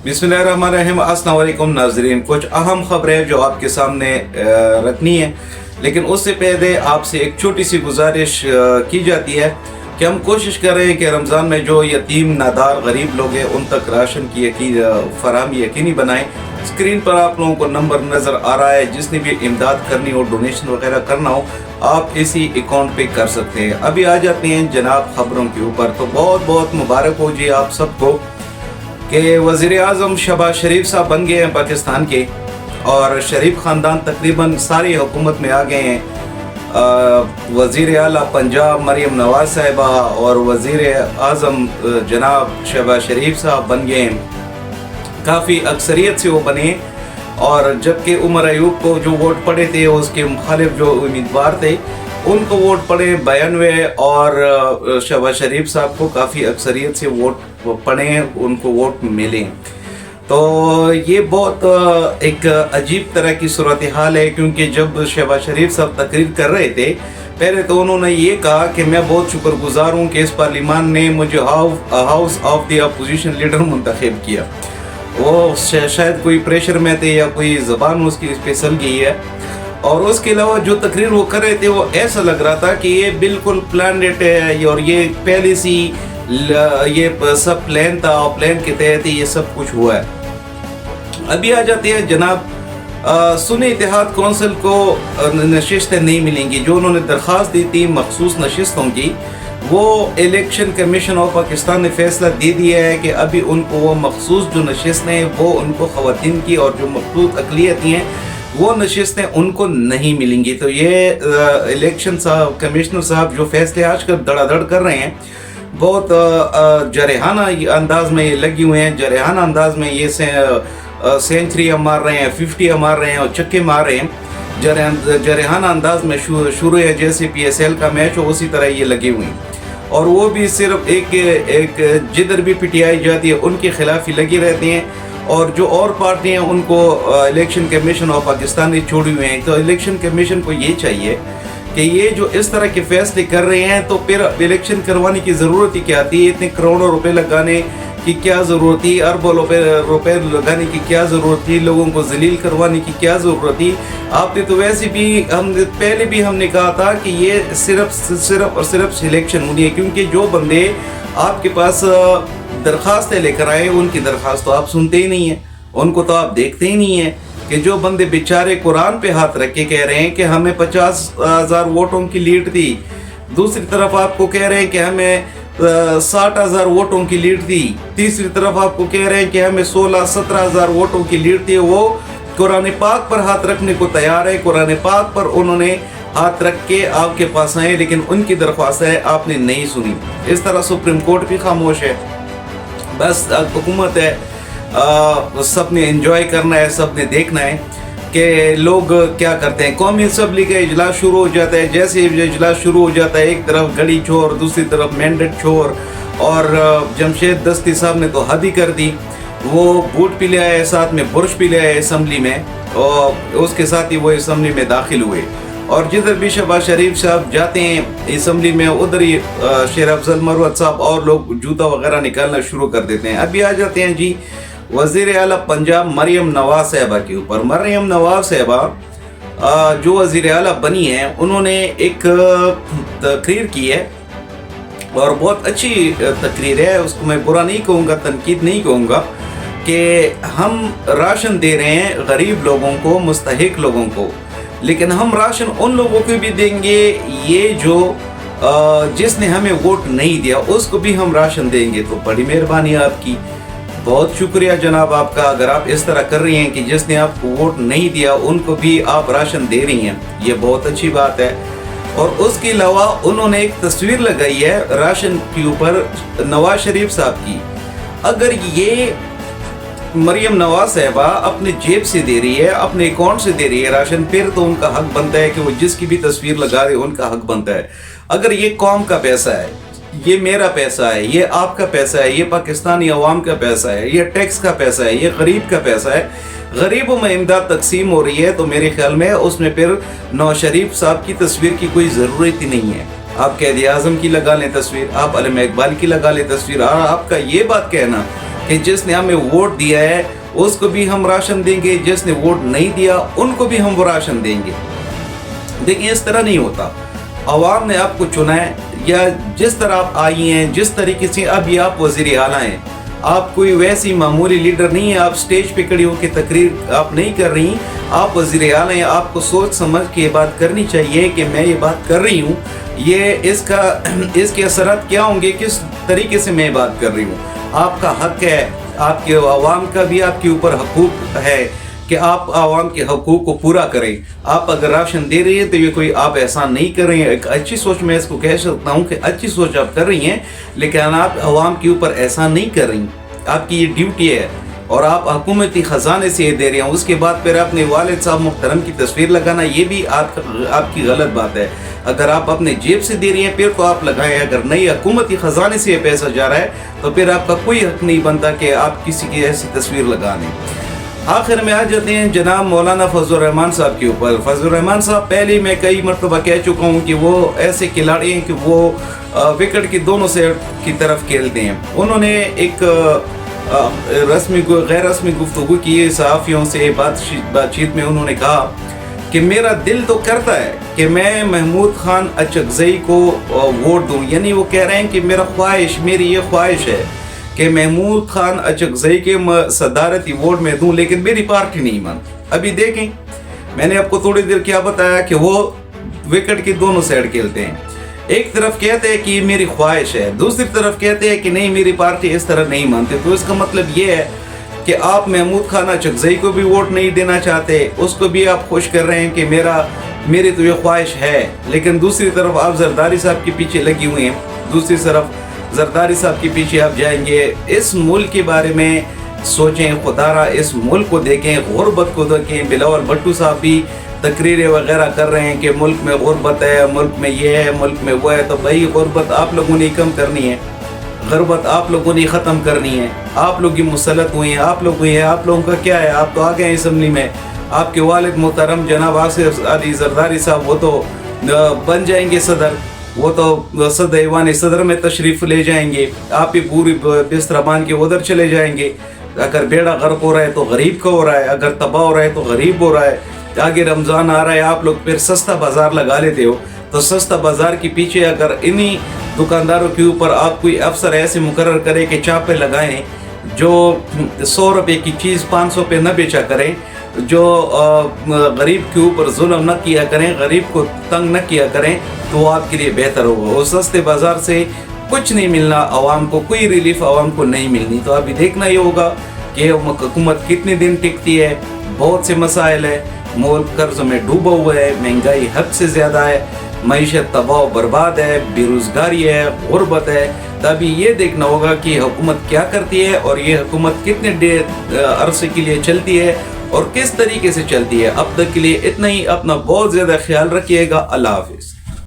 बिस्मिल्लाहिर्रहमानिर्रहीम। अस्सलाम वालेकुम नाज़रीन, कुछ अहम खबरें जो आपके सामने रखनी है, लेकिन उससे पहले आपसे एक छोटी सी गुजारिश की जाती है कि हम कोशिश कर रहे हैं कि रमज़ान में जो यतीम नादार गरीब लोग हैं उन तक राशन की फराहमी यकीनी बनाएं। स्क्रीन पर आप लोगों को नंबर नज़र आ रहा है, जिसने भी इमदाद करनी हो, डोनेशन वगैरह करना हो, आप इसी अकाउंट पे कर सकते हैं। अभी आ जाते हैं जनाब खबरों के ऊपर। तो बहुत बहुत मुबारक हो जी आप सबको कि वज़ीर आज़म शहबाज शरीफ साहब बन गए हैं पाकिस्तान के, और शरीफ ख़ानदान तकरीबन सारी हुकूमत में आ गए हैं। वज़ीर आला पंजाब मरियम नवाज़ साहिबा और वज़ीर आज़म जनाब शहबाज शरीफ साहब बन गए हैं। काफ़ी अक्सरियत से वो बने, और जबकि उमर अयूब को जो वोट पड़े थे उसके मुखालिफ जो उम्मीदवार थे उनको वोट पड़े 92, और शहबाज शरीफ साहब को काफ़ी अक्सरियत से वोट पड़े, उनको वोट मिले। तो ये बहुत एक अजीब तरह की सूरत हाल है, क्योंकि जब शहबाज शरीफ साहब तकरीर कर रहे थे पहले तो उन्होंने ये कहा कि मैं बहुत शुक्रगुजार हूँ कि इस पार्लियामान ने मुझे house of the opposition leader मुंतखब किया। वो शायद कोई प्रेशर में थे या कोई ज़बान उसकी फिसल गई है। और उसके अलावा जो तकरीर वो कर रहे थे वो ऐसा लग रहा था कि ये बिल्कुल प्लानड है, और ये पहले से ये सब प्लान था, और प्लान के तहत ही ये सब कुछ हुआ है। अभी आ जाते हैं जनाब, सुन्नी इत्तेहाद कौंसिल को नशिस्तें नहीं मिलेंगी। जो उन्होंने दरख्वास्त दी थी मखसूस नशिस्तों की, वो इलेक्शन कमीशन ऑफ पाकिस्तान ने फैसला दे दिया है कि अभी उनको वो मखसूस जो नशिस्तें वो उनको ख़वातीन की और जो मखसूस अक़लियती हैं वो नशिस्तें उनको नहीं मिलेंगी। तो ये इलेक्शन कमिश्नर साहब जो फैसले आजकल धड़ाधड़ कर रहे हैं, बहुत जरहाना अंदाज में ये लगे हुए हैं। जरहाना अंदाज में ये सेंचुरी मार रहे हैं, 50 मार रहे हैं और छक्के मार रहे हैं। जरहाना अंदाज में शुरू है, जैसे PSL का मैच हो उसी तरह ये लगे हुए हैं। और वो भी सिर्फ एक जिधर भी पिटाई जाती है उनके खिलाफ ही लगे रहते हैं, और जो और पार्टियां उनको इलेक्शन कमीशन ऑफ पाकिस्तान ने छोड़ी हुए हैं। तो इलेक्शन कमीशन को ये चाहिए कि ये जो इस तरह के फैसले कर रहे हैं, तो फिर इलेक्शन करवाने की ज़रूरत ही क्या थी? इतने करोड़ों रुपए लगाने की क्या ज़रूरत थी? अरबों रुपए लगाने की क्या ज़रूरत थी? लोगों को जलील करवाने की क्या ज़रूरत थी? आपने तो वैसे भी पहले भी हमने कहा था कि ये सिर्फ और सिर्फ सिलेक्शन होनी है, क्योंकि जो बंदे आपके पास दरख्वास्तें लेकर आए उनकी दरख्वास्त तो आप सुनते ही नहीं है, उनको तो आप देखते ही नहीं है। कि जो बंदे बेचारे कुरान पे हाथ रख के कह रहे हैं कि हमें 50,000 वोटों की लीड थी, दूसरी तरफ आपको कह रहे हैं कि हमें 60,000 वोटों की लीड थी, तीसरी तरफ आपको कह रहे हैं कि हमें 16-17,000 वोटों की लीड थी। वो कुरान पाक पर हाथ रखने को तैयार है, कुरान पाक पर उन्होंने हाथ रख के आपके पास आए, लेकिन उनकी दरख्वास्त है आपने नहीं सुनी। इस तरह सुप्रीम कोर्ट भी खामोश है। बस हुकूमत है, सब ने एंजॉय करना है, सब ने देखना है कि लोग क्या करते हैं। कौमी असम्बली का इजलास शुरू हो जाता है, जैसे ही इजलास शुरू हो जाता है एक तरफ गड़ी छोर, दूसरी तरफ मैंडेट छोर, और जमशेद दस्ती साहब ने तो हद ही कर दी। वो बूट पी ले आए, साथ में बुरश पी ले आए असम्बली में, और उसके साथ ही वो असम्बली में दाखिल हुए। और जिधर भी शहबाज शरीफ साहब जाते हैं असम्बली में, उधर ही शेर अफजल मरवत साहब और लोग जूता वगैरह निकालना शुरू कर देते हैं। अभी आ जाते हैं जी वज़ीर आला पंजाब मरियम नवाज़ साहिबा के ऊपर। मरियम नवाज़ साहिबा जो वज़ीर आला बनी है, उन्होंने एक तकरीर की है, और बहुत अच्छी तकरीर है, उसको मैं बुरा नहीं कहूँगा, तनकीद नहीं कहूँगा, कि हम राशन दे रहे हैं गरीब लोगों को, मुस्तहिक लोगों को, लेकिन हम राशन उन लोगों को भी देंगे ये जो जिसने हमें वोट नहीं दिया उसको भी हम राशन देंगे। तो बड़ी मेहरबानी आपकी, बहुत शुक्रिया जनाब आपका, अगर आप इस तरह कर रही हैं कि जिसने आपको वोट नहीं दिया उनको भी आप राशन दे रही हैं, ये बहुत अच्छी बात है। और उसके अलावा उन्होंने एक तस्वीर लगाई है राशन के ऊपर नवाज शरीफ साहब की। अगर ये मरियम नवाज साहिबा अपने जेब से दे रही है, अपने अकाउंट से दे रही है राशन, फिर तो उनका हक बनता है कि वो जिसकी भी तस्वीर लगा रहे उनका हक बनता है। अगर ये कौम का पैसा है, ये मेरा पैसा है, ये आपका पैसा है, ये पाकिस्तानी अवाम का पैसा है, ये टैक्स का पैसा है, ये गरीब का पैसा है, गरीबों में इमदाद तकसीम हो रही है, तो मेरे ख्याल में उसमें फिर नवाज शरीफ साहब की तस्वीर की कोई ज़रूरत ही नहीं है। आप कैद आज़म की लगा लें तस्वीर, आप अलम इकबाल की लगा लें तस्वीर। और आपका ये बात कहना کہ جس نے ہمیں ووٹ دیا ہے اس کو بھی ہم راشن دیں گے, جس نے ووٹ نہیں دیا ان کو بھی ہم وہ راشن دیں گے. دیکھیں اس طرح نہیں ہوتا. عوام نے آپ کو چنا ہے, یا جس طرح آپ آئی ہیں, جس طریقے سے ابھی آپ وزیر اعلیٰ ہیں, آپ کوئی ویسی معمولی لیڈر نہیں ہیں, آپ سٹیج پہ کھڑی ہو کے تقریر آپ نہیں کر رہی, آپ وزیر اعلیٰ ہیں. آپ کو سوچ سمجھ کے یہ بات کرنی چاہیے کہ میں یہ بات کر رہی ہوں, یہ اس کے اثرات کیا ہوں گے, کس طریقے سے میں یہ بات کر رہی ہوں. آپ کا حق ہے, آپ کے عوام کا بھی آپ کے اوپر حقوق ہے کہ آپ عوام کے حقوق کو پورا کریں. آپ اگر راشن دے رہی ہیں تو یہ کوئی آپ احسان نہیں کر رہی ہیں. ایک اچھی سوچ, میں اس کو کہہ سکتا ہوں کہ اچھی سوچ آپ کر رہی ہیں, لیکن آپ عوام کے اوپر احسان نہیں کر رہی. آپ کی یہ ڈیوٹی ہے اور آپ حکومتی خزانے سے یہ دے رہے ہیں. اس کے بعد پھر اپنے والد صاحب محترم کی تصویر لگانا, یہ بھی آپ کی غلط بات ہے. اگر آپ اپنے جیب سے دے رہی ہیں پھر تو آپ لگائیں, اگر نہیں حکومتی خزانے سے یہ پیسہ جا رہا ہے تو پھر آپ کا کوئی حق نہیں بنتا کہ آپ کسی کی ایسی تصویر لگا دیں. آخر میں آ جاتے ہیں جناب مولانا فضل الرحمان صاحب کے اوپر. فضل الرحمان صاحب پہلے میں کئی مرتبہ کہہ چکا ہوں کہ وہ ایسے کھلاڑی ہیں کہ وہ وکٹ کی دونوں سائڈ کی طرف کھیلتے ہیں. انہوں نے ایک غیر رسمی گفتگو کی صحافیوں سے بات چیت میں انہوں نے کہا کہ میرا دل تو کرتا ہے کہ میں محمود خان اچکزئی کو ووٹ دوں. یعنی وہ کہہ رہے ہیں کہ میری یہ خواہش ہے کہ محمود خان اچکزئی کے صدارتی ووٹ میں دوں, لیکن میری پارٹی نہیں مانتی. ابھی دیکھیں, میں نے آپ کو تھوڑی دیر کیا بتایا کہ وہ وکٹ کی دونوں سائڈ کھیلتے ہیں. ایک طرف کہتے ہیں کہ یہ میری خواہش ہے, دوسری طرف کہتے ہیں کہ نہیں میری پارٹی اس طرح نہیں مانتے. تو اس کا مطلب یہ ہے کہ آپ محمود خان اچکزئی کو بھی ووٹ نہیں دینا چاہتے, اس کو بھی آپ خوش کر رہے ہیں کہ میری تو یہ خواہش ہے, لیکن دوسری طرف آپ زرداری صاحب کے پیچھے لگی ہوئی ہیں. دوسری طرف زرداری صاحب کے پیچھے آپ جائیں گے. اس ملک کے بارے میں سوچیں, خدارا اس ملک کو دیکھیں, غربت کو دیکھیں. بلاول بھٹو صاحب بھی تقریریں وغیرہ کر رہے ہیں کہ ملک میں غربت ہے, ملک میں یہ ہے, ملک میں وہ ہے. تو بھائی غربت آپ لوگوں نے کم کرنی ہے, غربت آپ لوگوں نے ختم کرنی ہے. آپ لوگ ہی مسلط ہوئے ہیں, آپ لوگوں کا کیا ہے, آپ تو آ گئے ہیں اسمبلی میں. آپ کے والد محترم جناب آصف علی زرداری صاحب وہ تو بن جائیں گے صدر, وہ تو صدر ایوان صدر میں تشریف لے جائیں گے. آپ ہی پوری بستر بان کے ادھر چلے جائیں گے. اگر بیڑا غرق ہو رہا ہے تو غریب کا ہو رہا ہے, اگر تباہ ہو رہا ہے تو غریب ہو رہا ہے. آگے رمضان آ رہا ہے, آپ لوگ پھر سستا بازار لگا لیتے ہو. تو سستا بازار کے پیچھے اگر انہی دکانداروں کے اوپر آپ کوئی افسر ایسے مقرر کرے کہ چاپے لگائیں, جو 100 روپے کی چیز 500 پہ نہ بیچا کریں, جو غریب کے اوپر ظلم نہ کیا کریں, غریب کو تنگ نہ کیا کریں, تو وہ آپ کے لیے بہتر ہوگا. اس سستے بازار سے کچھ نہیں ملنا عوام کو, کوئی ریلیف عوام کو نہیں ملنی. تو ابھی دیکھنا یہ ہوگا کہ حکومت کتنے دن ٹکتی ہے. بہت سے مسائل ہیں, ملک قرض میں ڈوبا ہوا ہے, مہنگائی حد سے زیادہ ہے, معیشت تباہ و برباد ہے, بے روزگاری ہے, غربت ہے. تبھی یہ دیکھنا ہوگا کہ حکومت کیا کرتی ہے اور یہ حکومت کتنے عرصے کے لیے چلتی ہے اور کس طریقے سے چلتی ہے. اب تک کے لیے اتنا ہی. اپنا بہت زیادہ خیال رکھیے گا. اللہ حافظ.